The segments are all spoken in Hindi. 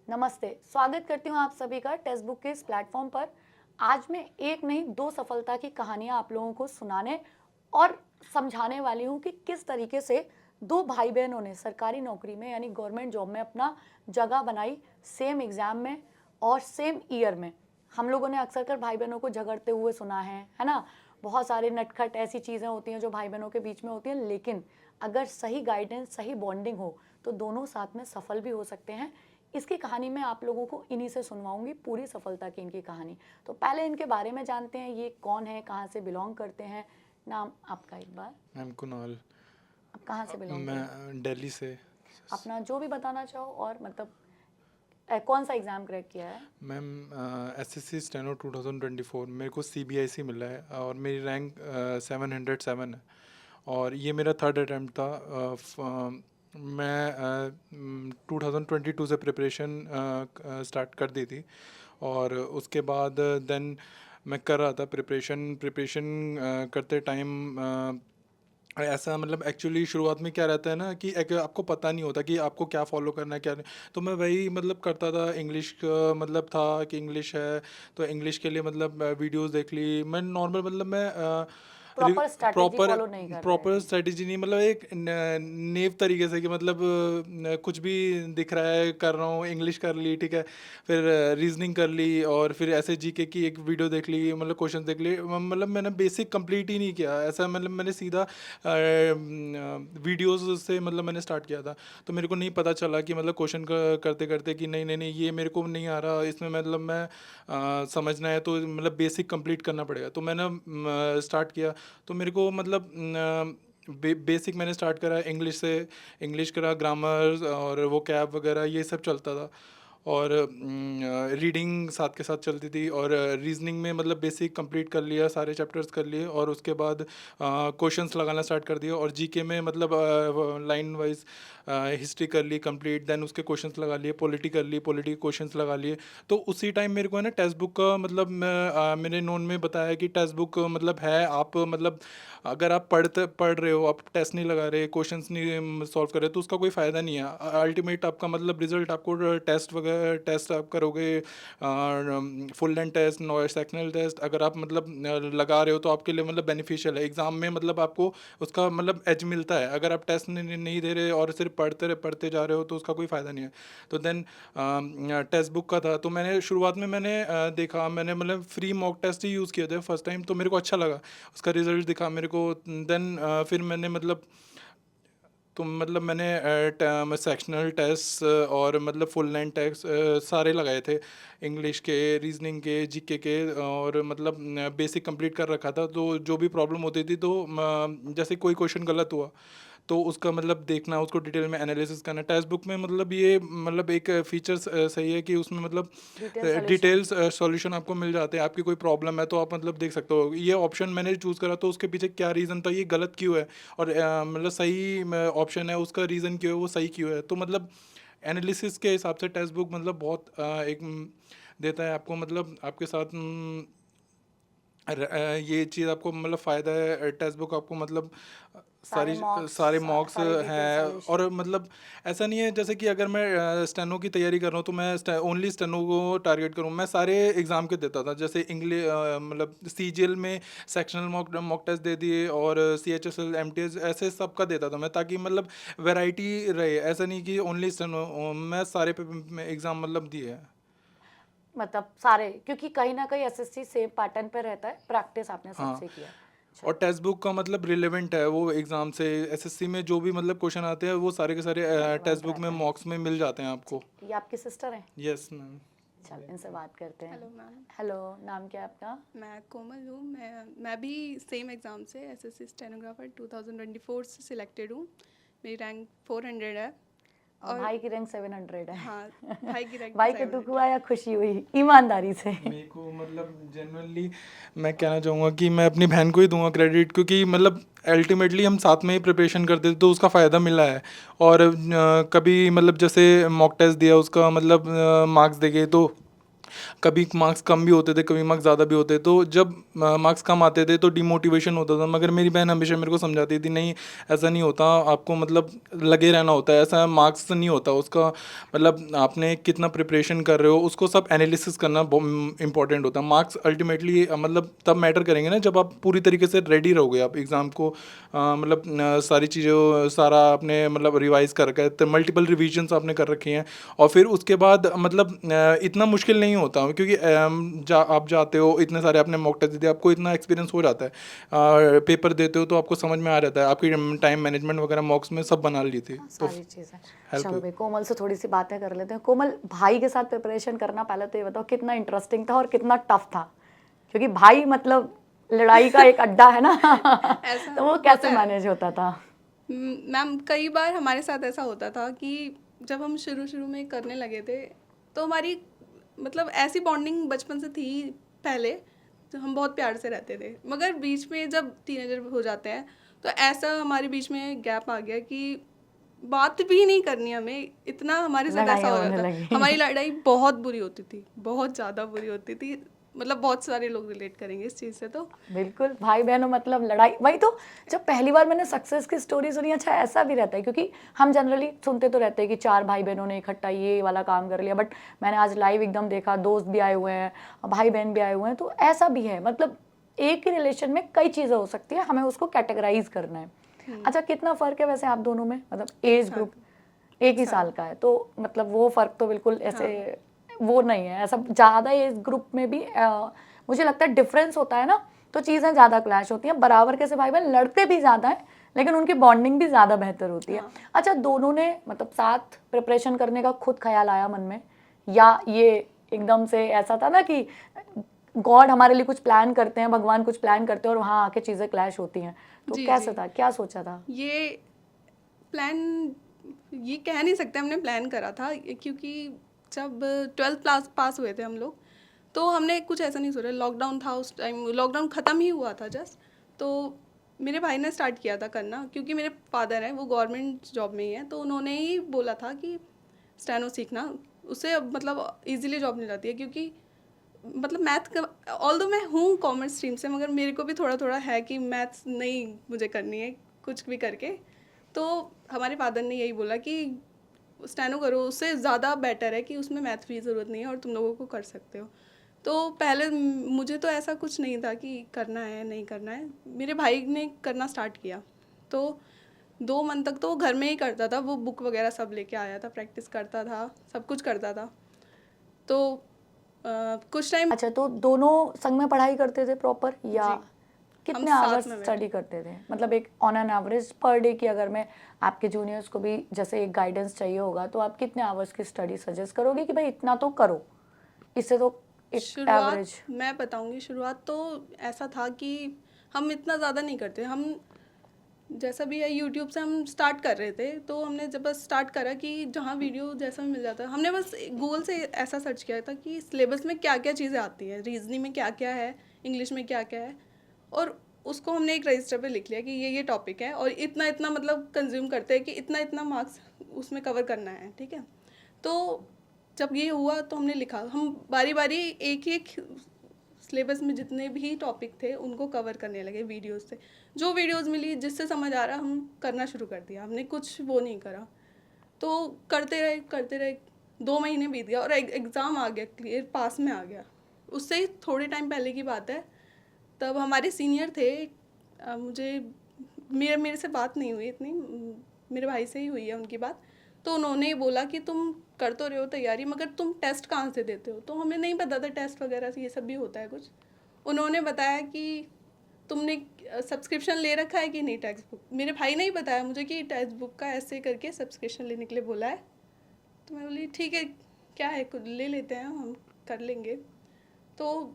नमस्ते, स्वागत करती हूँ आप सभी का टेक्स्ट बुक के इस प्लेटफॉर्म पर। आज मैं एक नहीं दो सफलता की कहानियाँ आप लोगों को सुनाने और समझाने वाली हूँ कि किस तरीके से दो भाई बहनों ने सरकारी नौकरी में यानी गवर्नमेंट जॉब में अपना जगह बनाई, सेम एग्जाम में और सेम ईयर में। हम लोगों ने अक्सर कर भाई बहनों को झगड़ते हुए सुना है ना। बहुत सारे नटखट ऐसी चीज़ें होती हैं जो भाई बहनों के बीच में होती हैं, लेकिन अगर सही गाइडेंस, सही बॉन्डिंग हो तो दोनों साथ में सफल भी हो सकते हैं। इसकी कहानी मैं आप लोगों को इन्हीं से सुनवाऊंगी, पूरी सफलता की इनकी कहानी। तो पहले इनके बारे में जानते हैं, ये कौन है, कहाँ से बिलोंग करते हैं। नाम आपका एक बार। मैम कुणाल। आप कहाँ से बिलोंग करते हैं? मैं दिल्ली से। अपना जो भी बताना चाहो, और मतलब कौन सा एग्ज़ाम क्रैक किया है? मैम एसएससी स्टेनो 2024 मेरे को सीबीआईसी मिला है और मेरी रैंक 707 है और ये मेरा थर्ड अटैम्प्ट था। मैं 2022 से प्रिपरेशन स्टार्ट कर दी थी और उसके बाद देन मैं कर रहा था प्रिपरेशन करते टाइम ऐसा मतलब एक्चुअली शुरुआत में क्या रहता है ना कि आपको पता नहीं होता कि आपको क्या फॉलो करना है क्या नहीं। तो मैं वही मतलब करता था। इंग्लिश का मतलब था कि इंग्लिश है तो इंग्लिश के लिए मतलब वीडियोस देख ली। मैं नॉर्मल मतलब मैं प्रॉपर स्ट्रैटेजी प्रॉपर फॉलो नहीं कर रहे प्रॉपर थे? स्ट्रेटजी नहीं मतलब एक नेव तरीके से कि मतलब कुछ भी दिख रहा है कर रहा हूँ। इंग्लिश कर ली, ठीक है, फिर रीजनिंग कर ली और फिर ऐसे जीके की एक वीडियो देख ली, मतलब क्वेश्चन देख लिए। मतलब मैंने बेसिक कंप्लीट ही नहीं किया ऐसा। मतलब मैंने सीधा वीडियोस से मतलब मैंने स्टार्ट किया था। तो मेरे को नहीं पता चला कि मतलब क्वेश्चन करते करते कि नहीं नहीं नहीं ये मेरे को नहीं आ रहा, इसमें मतलब मैं समझना है तो मतलब बेसिक कंप्लीट करना पड़ेगा। तो मैंने स्टार्ट किया। तो मेरे को मतलब बेसिक मैंने स्टार्ट करा इंग्लिश से। इंग्लिश करा, ग्रामर और वो कैब वगैरह ये सब चलता था और रीडिंग साथ के साथ चलती थी और रीजनिंग में मतलब बेसिक कंप्लीट कर लिया, सारे चैप्टर्स कर लिए और उसके बाद क्वेश्चंस लगाना स्टार्ट कर दिया। और जीके में मतलब लाइन वाइज हिस्ट्री कर ली कंप्लीट, देन उसके क्वेश्चंस लगा लिए, पॉलिटी कर ली, पॉलिटी के क्वेश्चंस लगा लिए। तो उसी टाइम मेरे को है ना टेक्स्ट बुक का मतलब मेरे नोन में बताया कि टेक्स्ट बुक मतलब है। आप मतलब अगर आप पढ़ रहे हो, आप टेस्ट नहीं लगा रहे, क्वेश्चंस नहीं सॉल्व कर रहे, तो उसका कोई फ़ायदा नहीं है। अल्टीमेट आपका मतलब रिजल्ट आपको टेस्ट वगैरह टेस्ट आप करोगे, फुल लेंथ टेस्ट, नॉइस सेक्शनल टेस्ट अगर आप मतलब लगा रहे हो तो आपके लिए मतलब बेनिफिशियल है। एग्ज़ाम में मतलब आपको उसका मतलब एज मिलता है। अगर आप टेस्ट नहीं दे रहे और सिर्फ पढ़ते जा रहे हो तो उसका कोई फ़ायदा नहीं है। तो देन टेक्स्ट बुक का था तो मैंने शुरुआत में मैंने देखा, मैंने मतलब फ्री मॉक टेस्ट ही यूज़ किए थे फर्स्ट टाइम। तो मेरे को अच्छा लगा, उसका रिज़ल्ट दिखा मेरे को। देन फिर मैंने मतलब तो मतलब मैंने सेक्शनल टेस्ट और मतलब फुल लेंथ टेस्ट सारे लगाए थे। इंग्लिश के, रीजनिंग के, जीके के और मतलब बेसिक कंप्लीट कर रखा था। तो जो भी प्रॉब्लम होती थी तो जैसे कोई क्वेश्चन गलत हुआ तो उसका मतलब देखना, उसको डिटेल में एनालिसिस करना। टेक्स्ट बुक में मतलब ये मतलब एक फीचर सही है कि उसमें मतलब डिटेल सोल्यूशन। डिटेल्स सॉल्यूशन आपको मिल जाते हैं। आपकी कोई प्रॉब्लम है तो आप मतलब देख सकते हो। ये ऑप्शन मैंने चूज़ करा तो उसके पीछे क्या रीज़न था, ये गलत क्यों है, और मतलब सही ऑप्शन है उसका रीज़न क्यों है, वो सही क्यों है। तो मतलब एनालिसिस के हिसाब से टेक्स्ट बुक मतलब बहुत एक देता है आपको। मतलब आपके साथ ये चीज़ आपको मतलब फ़ायदा है। टेक्स्ट बुक आपको मतलब सारे सारी मॉक्स, सारे मॉक्स सारे डिटेल हैं। और सोल्यूशन। मतलब ऐसा नहीं है जैसे कि अगर मैं स्टेनो की तैयारी कर रहा हूँ तो मैं ओनली स्टेनो को टारगेट करूँ। मैं सारे एग्ज़ाम के देता था। जैसे इंग्लिश मतलब सीजीएल में सेक्शनल मॉक टेस्ट दे दिए और सीएचएसएल एमटीएस ऐसे सब का देता था मैं, ताकि मतलब वैरायटी रहे। ऐसा नहीं कि ओनली स्टेनो, मैं सारे एग्ज़ाम मतलब दिए हैं। मतलब सारे, क्योंकि कहीं ना कहीं एसएससी सेम पैटर्न पे रहता है, प्रैक्टिस आपने हाँ, सबसे किया। और चलो, टेक्स्ट बुक का मतलब रिलेवेंट है वो एग्ज़ाम से। एसएससी में जो भी मतलब क्वेश्चन आते हैं वो सारे के सारे टेक्स्ट रेलेवेंट बुक में रहता है। मॉक्स में मिल जाते हैं आपको। चलो, ये आपकी सिस्टर हैं? Yes ma'am. चल, इनसे बात करते हैं। Hello ma'am. हेलो, नाम क्या है आपका? मैं कोमल हूँ। मैं भी सेम एग्ज़ाम से एसएससी स्टेनोग्राफर 2024 से सिलेक्टेड हूँ। मेरी रैंक 400 है। और और भाई की रैंक 700 है। हाँ, भाई की रैंक भाई को दुख 700 हुआ है। या खुशी हुई, ईमानदारी से? मेरे को मतलब जेनुअनली मैं कहना चाहूँगा कि मैं अपनी बहन को ही दूंगा क्रेडिट, क्योंकि मतलब अल्टीमेटली हम साथ में ही प्रिपरेशन करते थे तो उसका फ़ायदा मिला है। और कभी मतलब जैसे मॉक टेस्ट दिया उसका मतलब मार्क्स देखे तो कभी मार्क्स कम भी होते थे, कभी मार्क्स ज़्यादा भी होते, तो जब मार्क्स कम आते थे तो डिमोटिवेशन होता था। मगर मेरी बहन हमेशा मेरे को समझाती थी, नहीं ऐसा नहीं होता, आपको मतलब लगे रहना होता है, ऐसा मार्क्स नहीं होता उसका, मतलब आपने कितना प्रिपरेशन कर रहे हो उसको सब एनालिसिस करना इंपॉर्टेंट होता है। मार्क्स अल्टीमेटली मतलब तब मैटर करेंगे ना जब आप पूरी तरीके से रेडी रहोगे, आप एग्ज़ाम को मतलब सारी चीज़ों सारा आपने मतलब रिवाइज कर रखा है, तो मल्टीपल रिविजन्स आपने कर रखी हैं, और फिर उसके बाद मतलब इतना मुश्किल नहीं होता, क्योंकि आप जाते हो, इतने सारे आपने मॉक टेस्ट दिए, आपको इतना एक्सपीरियंस हो जाता है, पेपर देते हो तो आपको समझ में आ जाता है, आपकी टाइम मैनेजमेंट वगैरह मॉक्स में सब बना ली थी, तो सारी चीज़ें। help चलो हुई। भाई, कोमल से थोड़ी सी बातें कर लेते हैं। कोमल, भाई के साथ प्रिपरेशन करना, पहले तो ये बताओ कितना इंटरेस्टिंग था और कितना टफ था, क्योंकि भाई मतलब लड़ाई का एक अड्डा है ना ऐसा तो वो होता कैसे है। मैनेज होता था? मैम कई बार हमारे साथ ऐसा होता था कि जब हम शुरू शुरू में करने लगे थे तो हमारी मतलब ऐसी बॉन्डिंग बचपन से थी पहले, तो हम बहुत प्यार से रहते थे, मगर बीच में जब टीनेजर हो जाते हैं तो ऐसा हमारे बीच में गैप आ गया कि बात भी नहीं करनी हमें, इतना हमारे साथ ऐसा लड़ाइयाँ हो होने जाता। लगी हमारी लड़ाई बहुत बुरी होती थी, बहुत ज़्यादा बुरी होती थी, मतलब बहुत सारे लोग रिलेट करेंगे इस चीज़ से। तो बिल्कुल, भाई बहनों मतलब लड़ाई, वही तो। जब पहली बार मैंने सक्सेस की स्टोरी सुनी, अच्छा ऐसा भी रहता है, क्योंकि हम जनरली सुनते तो रहते हैं कि 4 भाई बहनों ने इकट्ठा ये वाला काम कर लिया, बट मैंने आज लाइव एकदम देखा, दोस्त भी आए हुए हैं, भाई बहन भी आए हुए हैं, तो ऐसा भी है। मतलब एक ही रिलेशन में कई चीज़ें हो सकती है, हमें उसको कैटेगराइज करना है। अच्छा, कितना फ़र्क है वैसे आप दोनों में, मतलब एक एज साल ग्रुप? एक ही साल साल का है, तो मतलब वो फ़र्क तो बिल्कुल ऐसे हाँ वो नहीं है, ऐसा ज़्यादा एज ग्रुप में भी मुझे लगता है डिफरेंस होता है ना, तो चीज़ें ज़्यादा क्लैश होती हैं। बराबर के से भाई बहन लड़ते भी ज़्यादा हैं, लेकिन उनकी बॉन्डिंग भी ज़्यादा बेहतर होती है। हाँ। अच्छा, दोनों ने मतलब साथ प्रिपरेशन करने का खुद ख्याल आया मन में, या ये एकदम से ऐसा था ना कि गॉड हमारे लिए कुछ प्लान करते हैं, भगवान कुछ प्लान करते हैं और वहाँ आके चीज़ें क्लैश होती हैं, तो जी कैसे जी, था, क्या सोचा था? ये प्लान ये कह नहीं सकते हमने प्लान करा था, क्योंकि जब 12th क्लास पास हुए थे हम लोग तो हमने कुछ ऐसा नहीं सोचा। लॉकडाउन था उस टाइम, लॉकडाउन ख़त्म ही हुआ था जस्ट, तो मेरे भाई ने स्टार्ट किया था करना, क्योंकि मेरे फादर हैं वो गवर्नमेंट जॉब में ही हैं, तो उन्होंने ही बोला था कि स्टेनो सीखना, उससे अब मतलब इजीली जॉब मिल जाती है। क्योंकि मतलब मैथ का ऑल दो मैं हूँ कॉमर्स स्ट्रीम से, मगर मेरे को भी थोड़ा थोड़ा है कि मैथ्स नहीं मुझे करनी है कुछ भी करके। तो हमारे फादर ने यही बोला कि स्टेनो करो, उससे ज़्यादा बेटर है कि उसमें मैथ की ज़रूरत नहीं है और तुम लोगों को कर सकते हो। तो पहले मुझे तो ऐसा कुछ नहीं था कि करना है नहीं करना है, मेरे भाई ने करना स्टार्ट किया। तो 2 मंथ तक तो वो घर में ही करता था, वो बुक वगैरह सब लेके आया था, प्रैक्टिस करता था, सब कुछ करता था। तो कुछ टाइम अच्छा, तो दोनों संग में पढ़ाई करते थे प्रॉपर, या जी, हम कितने साथ आवर्स में बैठे। स्टडी करते थे? मतलब एक on an average per day की, अगर मैं आपके जूनियर्स को भी जैसे एक गाइडेंस चाहिए होगा, तो आप कितने आवर्स की स्टडी सजेस्ट करोगे कि भाई इतना तो करो, इससे तो एक शुरुआत एवरेज? मैं बताऊंगी, शुरुआत तो ऐसा था कि हम इतना ज़्यादा नहीं करते, हम जैसा भी है यूट्यूब से हम स्टार्ट कर रहे थे। तो हमने जब बस स्टार्ट करा कि जहाँ वीडियो जैसा भी मिल जाता है, हमने बस गूगल से ऐसा सर्च किया था कि सिलेबस में क्या क्या चीज़ें आती है, रीजनिंग में क्या क्या है, इंग्लिश में क्या क्या है, और उसको हमने एक रजिस्टर पे लिख लिया कि ये टॉपिक है और इतना इतना मतलब कंज्यूम करते हैं कि इतना इतना मार्क्स उसमें कवर करना है, ठीक है। तो जब ये हुआ तो हमने लिखा, हम बारी बारी एक एक सिलेबस में जितने भी टॉपिक थे उनको कवर करने लगे वीडियोस से। जो वीडियोस मिली जिससे समझ आ रहा हम करना शुरू कर दिया, हमने कुछ वो नहीं करा। तो करते रहे 2 महीने बीत गया और एग्ज़ाम आ गया, क्लियर पास में आ गया। उससे ही थोड़े टाइम पहले की बात है, तब हमारे सीनियर थे, मुझे मेरे मेरे से बात नहीं हुई इतनी, मेरे भाई से ही हुई है उनकी बात। तो उन्होंने बोला कि तुम कर तो रहे हो तैयारी, मगर तुम टेस्ट कहाँ से देते हो? तो हमें नहीं पता था टेस्ट वगैरह से ये सब भी होता है कुछ। उन्होंने बताया कि तुमने सब्सक्रिप्शन ले रखा है कि नहीं टेक्स्ट बुक। मेरे भाई ने ही बताया मुझे कि टेक्स्ट बुक का ऐसे करके सब्सक्रिप्शन लेने के लिए बोला है। तो मैं बोली ठीक है, क्या है, कुछ ले लेते हैं, हम कर लेंगे। तो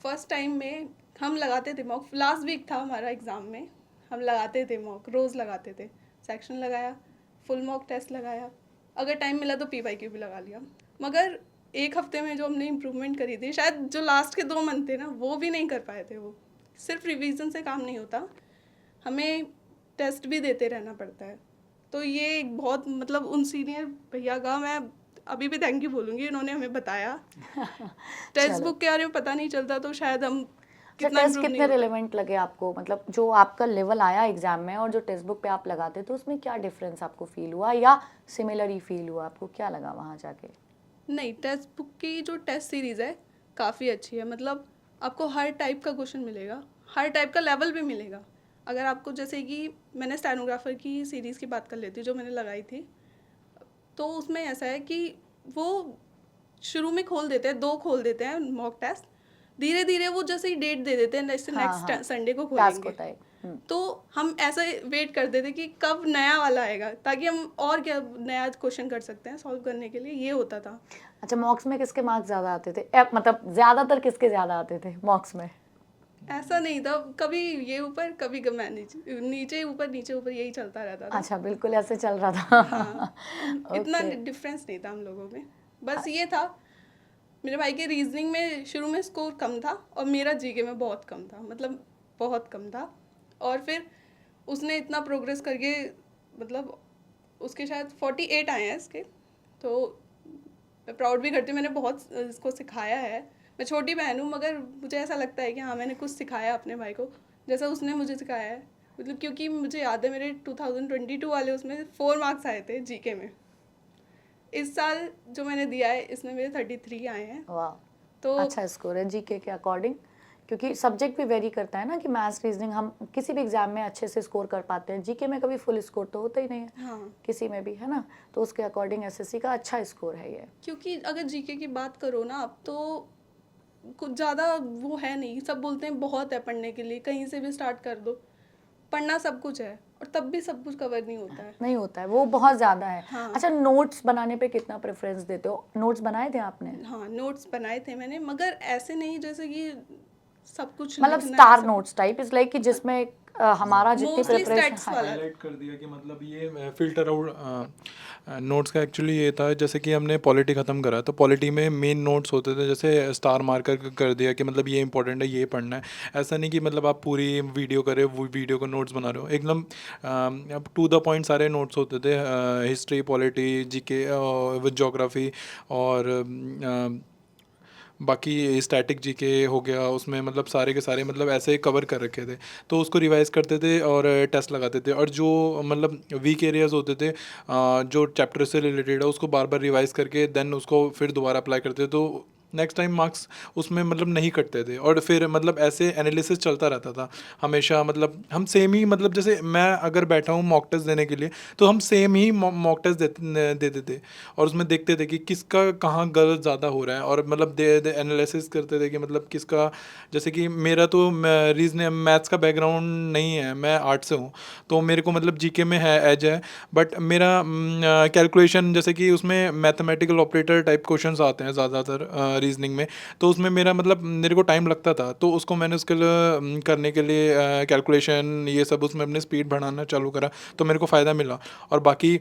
फर्स्ट टाइम में हम लगाते थे मॉक, लास्ट वीक था हमारा एग्ज़ाम में, हम लगाते थे मॉक, रोज़ लगाते थे। सेक्शन लगाया, फुल मॉक टेस्ट लगाया, अगर टाइम मिला तो PYQ भी लगा लिया। मगर एक हफ्ते में जो हमने इम्प्रूवमेंट करी थी, शायद जो लास्ट के 2 मंथ थे ना वो भी नहीं कर पाए थे। वो सिर्फ रिवीजन से काम नहीं होता, हमें टेस्ट भी देते रहना पड़ता है। तो ये एक बहुत मतलब उन सीनियर भैया का मैं अभी भी थैंक यू बोलूँगी, इन्होंने हमें बताया। टेक्स्ट बुक के बारे में पता नहीं चलता तो शायद हम कितना टेस्ट इम्प्रूव नहीं कितने होते। रिलेवेंट लगे आपको, मतलब जो आपका लेवल आया एग्जाम में और जो टेक्स्ट बुक पे आप लगाते तो उसमें क्या डिफरेंस आपको फील हुआ या सिमिलर ही फील हुआ, आपको क्या लगा वहाँ जाके? नहीं, टेक्स्ट बुक की जो टेस्ट सीरीज़ है काफ़ी अच्छी है, मतलब आपको हर टाइप का क्वेश्चन मिलेगा, हर टाइप का लेवल भी मिलेगा। अगर आपको जैसे कि मैंने स्टेनोग्राफर की सीरीज़ की बात कर लेती हूँ जो मैंने लगाई थी, तो उसमें ऐसा है कि वो शुरू में खोल देते हैं, 2 खोल देते हैं मॉक टेस्ट, धीरे धीरे वो जैसे ही डेट दे देते हैं जैसे हाँ नेक्स्ट हाँ, संडे को टास्क खोलेंगे। होता है। तो हम ऐसा वेट करते थे कि कब नया वाला आएगा ताकि हम और क्या नया क्वेश्चन कर सकते हैं सॉल्व करने के लिए, ये होता था। अच्छा, मॉक्स में किसके मार्क्स ज़्यादा आते थे, मतलब ज़्यादातर किसके ज़्यादा आते थे मॉक्स में? ऐसा नहीं था, कभी ये ऊपर कभी मैं नीचे, नीचे ऊपर नीचे ऊपर, यही चलता रहता था। अच्छा, बिल्कुल ऐसे चल रहा था। हाँ, इतना ओके। डिफरेंस नहीं था हम लोगों में। बस ये था, मेरे भाई के रीजनिंग में शुरू में स्कोर कम था और मेरा जीके में बहुत कम था, मतलब बहुत कम था। और फिर उसने इतना प्रोग्रेस करके, मतलब उसके शायद 48 आए हैं इसके, तो मैं प्राउड भी करती हूँ, मैंने बहुत इसको सिखाया है। मैं छोटी बहन हूँ मगर मुझे ऐसा लगता है कि हाँ मैंने कुछ सिखाया अपने भाई को जैसा उसने मुझे सिखाया है। मतलब क्योंकि मुझे याद है मेरे 2022 वाले उसमें 4 मार्क्स आए थे जीके में। इस साल जो मैंने दिया है इसमें मेरे 33 आए हैं। वाह, तो अच्छा स्कोर है जीके के अकॉर्डिंग, क्योंकि सब्जेक्ट भी वेरी करता है ना कि मैथ्स रीजनिंग हम किसी भी एग्जाम में अच्छे से स्कोर कर पाते हैं, जीके में कभी फुल स्कोर तो होता ही नहीं है हाँ, किसी में भी, है ना? तो उसके अकॉर्डिंग एसएससी का अच्छा स्कोर है ये। क्योंकि अगर जीके की बात करो ना आप, तो कुछ ज़्यादा वो है नहीं। सब बोलते हैं बहुत है पढ़ने के लिए, कहीं से भी स्टार्ट कर दो। पढ़ना सब कुछ है और तब भी सब कुछ कवर नहीं होता है। नहीं होता है, वो बहुत ज़्यादा है। हाँ। अच्छा, नोट्स बनाने पे कितना प्रेफरेंस देते हो? नोट्स बनाए थे आपने? हाँ, नोट्स बनाए थे मैंने, मगर ऐसे नहीं जैसे कि सब कुछ मतलब लिखना है, स्टार सब नोट्स टाइप, इज लाइक कि जिसमें हमारा जितनी मोस्टली प्रिपरेशन स्टैट्स है। वाला। हाईलाइट कर दिया कि मतलब ये फिल्टर आउट नोट्स का एक्चुअली ये था, जैसे कि हमने पॉलिटी ख़त्म करा तो पॉलिटी में मेन नोट्स होते थे, जैसे स्टार मार्कर कर दिया कि मतलब ये इंपॉर्टेंट है, ये पढ़ना है। ऐसा नहीं कि मतलब आप पूरी वीडियो करे वो वीडियो को नोट्स बना रहे हो, एकदम अब टू द पॉइंट सारे नोट्स होते थे। हिस्ट्री, पॉलिटी, जीके, ज्योग्राफी और बाकी स्टैटिक जीके हो गया, उसमें मतलब सारे के सारे मतलब ऐसे कवर कर रखे थे। तो उसको रिवाइज करते थे और टेस्ट लगाते थे, और जो मतलब वीक एरियाज होते थे जो चैप्टर से रिलेटेड है उसको बार बार रिवाइज करके देन उसको फिर दोबारा अप्लाई करते थे, तो नेक्स्ट टाइम मार्क्स उसमें मतलब नहीं कटते थे। और फिर मतलब ऐसे एनालिसिस चलता रहता था हमेशा। मतलब हम सेम ही, मतलब जैसे मैं अगर बैठा हूँ मॉक टेस्ट देने के लिए तो हम सेम ही मॉक टेस्ट देते थे और उसमें देखते थे कि किसका कहाँ गलत ज़्यादा हो रहा है, और मतलब एनालिसिस करते थे कि मतलब किसका, जैसे कि मेरा तो रीजन मैथ्स का बैकग्राउंड नहीं है, मैं आर्ट से हूँ, तो मेरे को मतलब जीके में है एज है, बट मेरा कैलकुलेशन जैसे कि उसमें मैथमेटिकल ऑपरेटर टाइप क्वेश्चंस आते हैं ज़्यादातर रीजनिंग में, तो उसमें मेरा मतलब मेरे को टाइम लगता था, तो उसको मैंने उसके लिए करने के लिए कैलकुलेशन ये सब उसमें अपनी स्पीड बढ़ाना चालू करा, तो मेरे को फ़ायदा मिला। और बाकी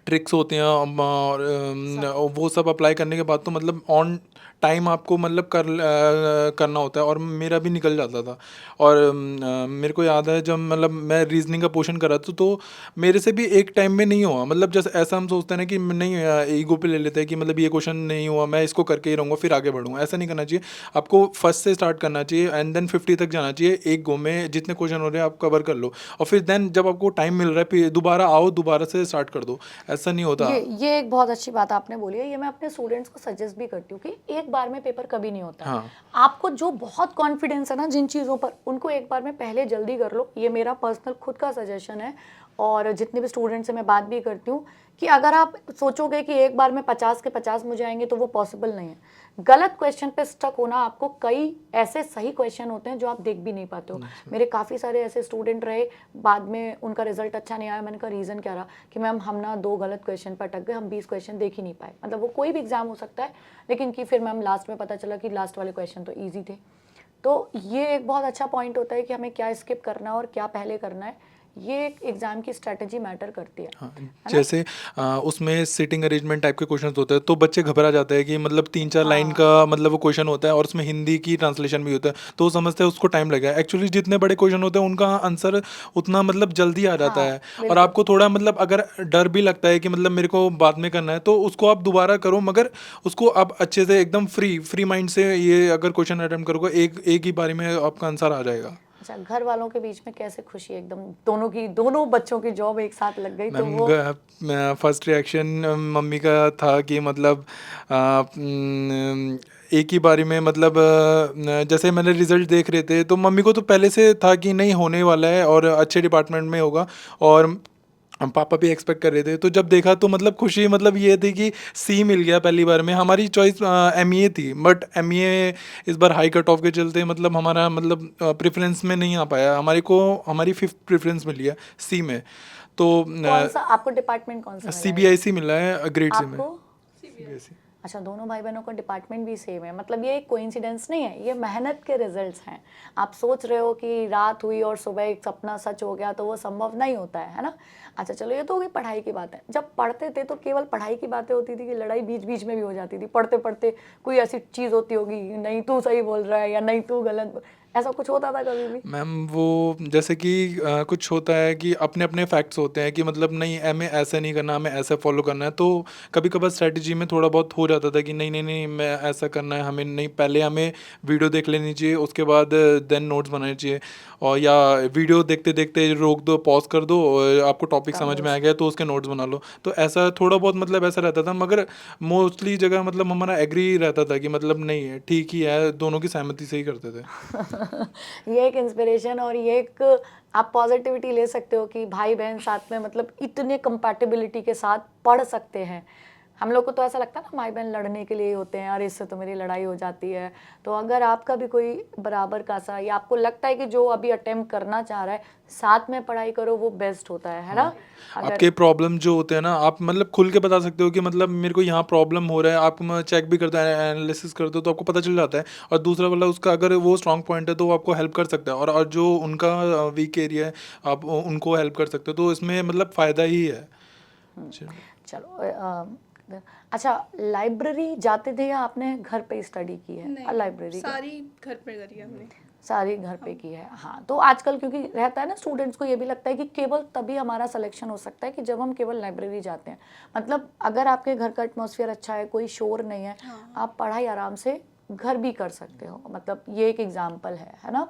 ट्रिक्स होती हैं और वो सब अप्लाई करने के बाद तो मतलब ऑन टाइम आपको मतलब करना होता है, और मेरा भी निकल जाता था। और मेरे को याद है जब मतलब मैं रीजनिंग का पोर्शन करा था तो मेरे से भी एक टाइम में नहीं हुआ, मतलब जैसे ऐसा हम सोचते हैं ना कि नहीं, ईगो पे ले लेते हैं कि मतलब ये क्वेश्चन नहीं हुआ मैं इसको करके ही रहूँगा फिर आगे बढ़ूँगा, ऐसा नहीं करना चाहिए। आपको फर्स्ट से स्टार्ट करना चाहिए एंड देन 50 तक जाना चाहिए, एक गो में जितने क्वेश्चन हो रहे हैं आप कवर कर लो, और फिर देन जब आपको टाइम मिल रहा है फिर दोबारा आओ, दोबारा से स्टार्ट कर दो, ऐसा नहीं होता। ये एक बहुत अच्छी बात आपने बोली है, ये मैं अपने स्टूडेंट्स को सजेस्ट भी करती हूँ कि एक बार में पेपर कभी नहीं होता है। हाँ। आपको जो बहुत कॉन्फिडेंस है ना जिन चीज़ों पर, उनको एक बार में पहले जल्दी कर लो, ये मेरा पर्सनल खुद का सजेशन है। और जितने भी स्टूडेंट्स से मैं बात भी करती हूँ कि अगर आप सोचोगे कि एक बार में 50 के 50 मुझे आएंगे तो वो पॉसिबल नहीं है। गलत क्वेश्चन पे स्टक होना, आपको कई ऐसे सही क्वेश्चन होते हैं जो आप देख भी नहीं पाते हो। मेरे काफ़ी सारे ऐसे स्टूडेंट रहे, बाद में उनका रिजल्ट अच्छा नहीं आया, मैंने कहा रीज़न क्या रहा कि मैम हम ना 2 गलत क्वेश्चन पर अटक गए, हम 20 क्वेश्चन देख ही नहीं पाए। मतलब वो कोई भी एग्जाम हो सकता है, लेकिन कि फिर मैम लास्ट में पता चला कि लास्ट वाले क्वेश्चन तो ईजी थे। तो ये एक बहुत अच्छा पॉइंट होता है कि हमें क्या स्किप करना है और क्या पहले करना है, ये एक एग्जाम की स्ट्रेटजी मैटर करती है। हाँ, जैसे उसमें सिटिंग अरेंजमेंट टाइप के क्वेश्चंस होते हैं तो बच्चे घबरा जाते हैं कि मतलब 3-4 लाइन का मतलब वो क्वेश्चन होता है और उसमें हिंदी की ट्रांसलेशन भी होता है, तो वो समझते हैं उसको टाइम लगेगा। एक्चुअली जितने बड़े क्वेश्चन होते हैं उनका आंसर उतना मतलब जल्दी आ जाता हाँ, है। और बिल्कुल। आपको थोड़ा मतलब अगर डर भी लगता है कि मतलब मेरे को बाद में करना है तो उसको आप दोबारा करो, मगर उसको आप अच्छे से एकदम फ्री माइंड से ये अगर क्वेश्चन अटेम्प्ट करोगे एक ही बारी में आपका आंसर आ जाएगा। अच्छा, घर वालों के बीच में कैसे खुशी एकदम, दोनों बच्चों की जॉब एक साथ लग गई तो वो मैम फर्स्ट रिएक्शन मम्मी का था कि मतलब एक ही बारी में मतलब जैसे मैंने रिजल्ट देख रहे थे तो मम्मी को तो पहले से था कि नहीं होने वाला है और अच्छे डिपार्टमेंट में होगा, और पापा भी एक्सपेक्ट कर रहे थे। तो जब देखा तो मतलब खुशी मतलब ये थी कि सी मिल गया पहली बार में। हमारी चॉइस एमईए थी, बट एमईए इस बार हाई कट ऑफ के चलते मतलब हमारा मतलब प्रेफरेंस में नहीं आ पाया, हमारी 5th प्रेफरेंस मिली है सी में। तो कौन सा आपको डिपार्टमेंट कौन सा मिला है? सीबीआईसी मिला है ग्रेड सी में। आपको? सीबीआईसी। अच्छा, दोनों भाई बहनों का डिपार्टमेंट भी सेम है, मतलब ये एक कोइंसिडेंस नहीं है, ये मेहनत के रिजल्ट्स हैं। आप सोच रहे हो कि रात हुई और सुबह एक सपना सच हो गया, तो वो संभव नहीं होता है ना। अच्छा चलो, ये तो होगी पढ़ाई की बात है। जब पढ़ते थे तो केवल पढ़ाई की बातें होती थी कि लड़ाई बीच बीच में भी हो जाती थी? पढ़ते पढ़ते कोई ऐसी चीज़ होती होगी, नहीं तू सही बोल रहा है या नहीं तू गलत, ऐसा कुछ होता था कभी भी? मैम वो जैसे कि कुछ होता है कि अपने अपने फैक्ट्स होते हैं कि मतलब नहीं हमें ऐसे नहीं करना, हमें ऐसे फॉलो करना है। तो कभी कभार स्ट्रेटजी में थोड़ा बहुत हो जाता था कि नहीं नहीं नहीं मैं ऐसा करना है, हमें नहीं, पहले हमें वीडियो देख लेनी चाहिए, उसके बाद देन नोट्स बनाने चाहिए। और या वीडियो देखते देखते रोक दो, पॉज कर दो, और आपको टॉपिक कम समझ में आ नोट्स। गया तो उसके नोट्स बना लो। तो ऐसा थोड़ा बहुत मतलब ऐसा रहता था, मगर मोस्टली जगह मतलब हमारा एग्री रहता था कि मतलब नहीं है ठीक ही है, दोनों की सहमति से ही करते थे। ये एक इंस्पिरेशन और ये एक आप पॉजिटिविटी ले सकते हो कि भाई बहन साथ में मतलब इतने कंपैटिबिलिटी के साथ पढ़ सकते हैं। हम लोग को तो ऐसा लगता है ना, भाई बहन लड़ने के लिए ही होते हैं और इससे तो मेरी लड़ाई हो जाती है। तो अगर आपका भी कोई बराबर का सा, या आपको लगता है कि जो अभी अटेम्प्ट करना चाह रहा है साथ में पढ़ाई करो, वो बेस्ट होता है ना। अगर आपके प्रॉब्लम जो होते हैं ना, आप मतलब खुल के बता सकते हो कि मतलब मेरे को यहाँ प्रॉब्लम हो रहा है, आप चेक भी करते हैं, एनालिसिस करते हो तो आपको पता चल जाता है। और दूसरा वाला उसका अगर वो स्ट्रॉन्ग पॉइंट है तो वो आपको हेल्प कर सकता है, और जो उनका वीक एरिया है आप उनको हेल्प कर सकते हो, तो इसमें मतलब फ़ायदा ही है। चलो। चलो अच्छा, लाइब्रेरी जाते थे या आपने घर पे स्टडी की है? नहीं, लाइब्रेरी का सारी घर पे करी है हमने। सारी घर पे की है। हाँ, तो आजकल क्योंकि रहता है ना, स्टूडेंट्स को ये भी लगता है कि केवल तभी हमारा सिलेक्शन हो सकता है कि जब हम केवल लाइब्रेरी जाते हैं। मतलब अगर आपके घर का एटमॉस्फेयर अच्छा है, कोई शोर नहीं है, आप पढ़ाई आराम से घर भी कर सकते हो। मतलब ये एक एग्जाम्पल है ना।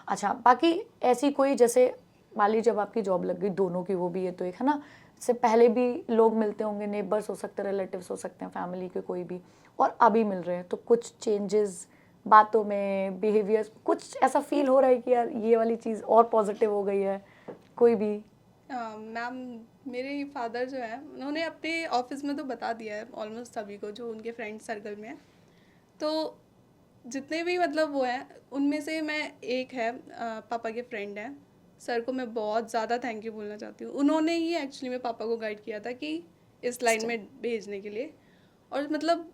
अच्छा, बाकी ऐसी कोई, जैसे मान लीजिए जब आपकी जॉब लग गई, दोनों की वो भी है तो एक है ना, से पहले भी लोग मिलते होंगे, नेबर्स हो सकते हैं, रिलेटिव्स हो सकते हैं, फैमिली के कोई भी, और अभी मिल रहे हैं, तो कुछ चेंजेस बातों में, बिहेवियर, कुछ ऐसा फील हो रहा है कि यार ये वाली चीज़ और पॉजिटिव हो गई है कोई भी? मैम, मेरे फादर जो है उन्होंने अपने ऑफिस में तो बता दिया है ऑलमोस्ट सभी को जो उनके फ्रेंड सर्कल में है। तो जितने भी मतलब वो हैं उनमें से मैं एक है, पापा के फ्रेंड हैं, सर को मैं बहुत ज़्यादा थैंक यू बोलना चाहती हूँ। उन्होंने ही एक्चुअली में पापा को गाइड किया था कि इस लाइन में भेजने के लिए। और मतलब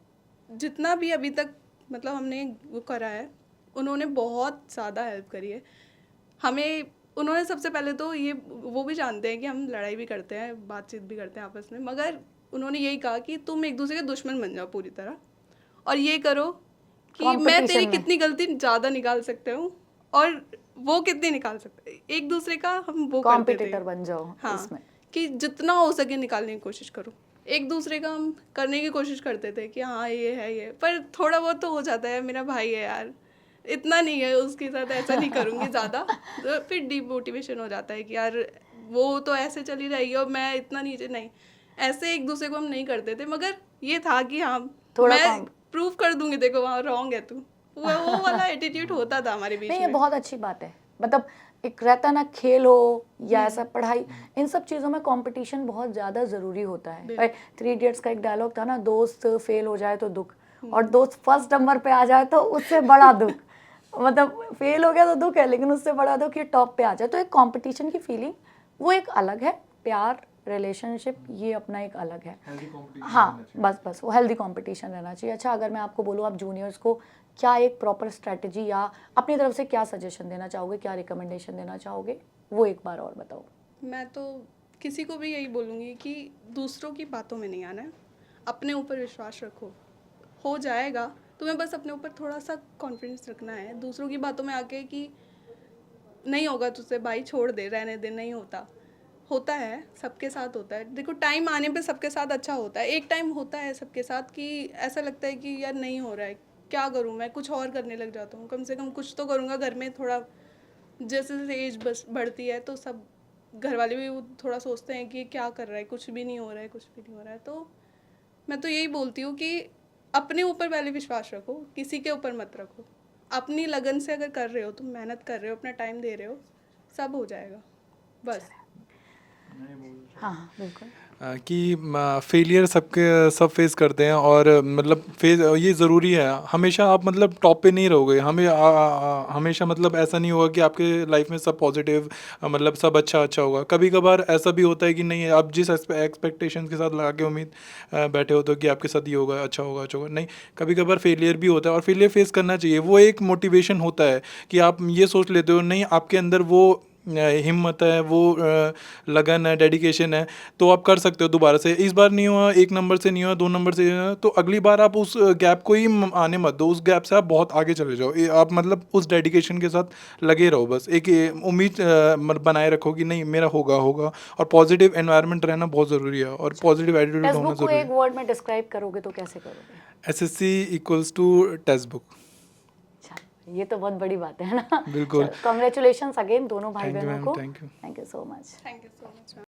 जितना भी अभी तक मतलब हमने वो करा है, उन्होंने बहुत ज़्यादा हेल्प करी है हमें। उन्होंने सबसे पहले तो ये वो भी जानते हैं कि हम लड़ाई भी करते हैं, बातचीत भी करते हैं आपस में, मगर उन्होंने यही कहा कि तुम एक दूसरे के दुश्मन बन जाओ पूरी तरह, और ये करो कि मैं तेरी कंपटीशन में कितनी गलती ज़्यादा निकाल सकते हूँ और वो कितनी निकाल सकते हैं, एक दूसरे का हम वो करते थे। कॉम्पिटिटर बन जाओ हाँ, इसमें। कि जितना हो सके निकालने की कोशिश करो, एक दूसरे का हम करने की कोशिश करते थे कि हाँ ये है ये, पर थोड़ा बहुत तो हो जाता है, मेरा भाई है यार, इतना नहीं है, उसके साथ ऐसा नहीं करूँगी ज़्यादा। तो फिर डीमोटिवेशन हो जाता है कि यार वो तो ऐसे चली रहेगी और मैं इतना नीचे नहीं, ऐसे एक दूसरे को हम नहीं करते थे। मगर ये था कि हाँ थोड़ा मैं प्रूव कर दूंगी, देखो वहाँ रॉन्ग है तू, वो वाला एटीट्यूड होता था हमारे बीच नहीं, ये में। बहुत अच्छी बात है। मतलब एक रहता ना, खेल हो या ऐसा पढ़ाई, इन सब चीज़ों में कंपटीशन बहुत ज़्यादा ज़रूरी होता है। 3 इडियट्स का एक डायलॉग था ना, दोस्त फेल हो जाए तो दुख, और दोस्त फर्स्ट नंबर पे आ जाए तो उससे बड़ा दुख। मतलब फेल हो गया तो दुख है, लेकिन उससे बड़ा दुख ये टॉप पे आ जाए। तो एक कंपटीशन की फीलिंग वो एक अलग है, प्यार, रिलेशनशिप ये अपना एक अलग है। हाँ, बस वो हेल्दी कंपटीशन रहना चाहिए। अच्छा, अगर मैं आपको बोलूँ, आप जूनियर्स को क्या एक प्रॉपर स्ट्रेटजी या अपनी तरफ से क्या सजेशन देना चाहोगे, क्या रिकमेंडेशन देना चाहोगे, वो एक बार और बताओ। मैं तो किसी को भी यही बोलूँगी कि दूसरों की बातों में नहीं आना है, अपने ऊपर विश्वास रखो, हो जाएगा। तुम्हें बस अपने ऊपर थोड़ा सा कॉन्फिडेंस रखना है। दूसरों की बातों में आके कि नहीं होगा तुझसे भाई, छोड़ दे, रहने दे, नहीं होता। होता है, सबके साथ होता है। देखो टाइम आने पे सबके साथ अच्छा होता है। एक टाइम होता है सबके साथ कि ऐसा लगता है कि यार नहीं हो रहा है, क्या करूँ मैं, कुछ और करने लग जाता हूँ, कम से कम कुछ तो करूँगा घर में। थोड़ा जैसे जैसे एज बस बढ़ती है तो सब घर वाले भी वो थोड़ा सोचते हैं कि क्या कर रहा है, कुछ भी नहीं हो रहा है, कुछ भी नहीं हो रहा है। तो मैं तो यही बोलती हूँ कि अपने ऊपर पहले विश्वास रखो, किसी के ऊपर मत रखो। अपनी लगन से अगर कर रहे हो, तुम मेहनत कर रहे हो, अपना टाइम दे रहे हो, सब हो जाएगा बस। हाँ हाँ बिल्कुल। कि फेलियर सब फेस करते हैं और मतलब फेस ये ज़रूरी है। हमेशा आप मतलब टॉप पे नहीं रहोगे, हमेशा मतलब ऐसा नहीं होगा कि आपके लाइफ में सब पॉजिटिव मतलब सब अच्छा अच्छा होगा। कभी कभार ऐसा भी होता है कि नहीं, आप जिस एक्सपेक्टेशंस के साथ लगा के उम्मीद बैठे होते हो कि आपके साथ ये होगा, अच्छा होगा अच्छा होगा, नहीं, कभी कभार फेलियर भी होता है और फेलियर फेस करना चाहिए। वो एक मोटिवेशन होता है कि आप ये सोच लेते हो नहीं, आपके अंदर वो हिम्मत है, वो लगन है, डेडिकेशन है, तो आप कर सकते हो दोबारा से। इस बार नहीं हुआ, 1 नंबर से नहीं हुआ, 2 नंबर से नहीं हुआ, तो अगली बार आप उस गैप को ही आने मत दो। उस गैप से आप बहुत आगे चले जाओ। आप मतलब उस डेडिकेशन के साथ लगे रहो। बस एक उम्मीद मतलब बनाए रखो कि नहीं, मेरा होगा होगा। और पॉजिटिव एनवायरनमेंट रहना बहुत ज़रूरी है और पॉजिटिव एटीट्यूड टेक्स्ट होना बुक को ज़रूरी एक है। वर्ड में डिस्क्राइब करोगे तो कैसे करोगे? SSC equals to textbook. अच्छा, ये तो बहुत बड़ी बात है ना। बिल्कुल। चलो, कॉन्ग्रेचुलेशंस अगेन दोनों भाई थैंक यू बहनों मैम, को। Thank you. Thank you so much. Thank you so much.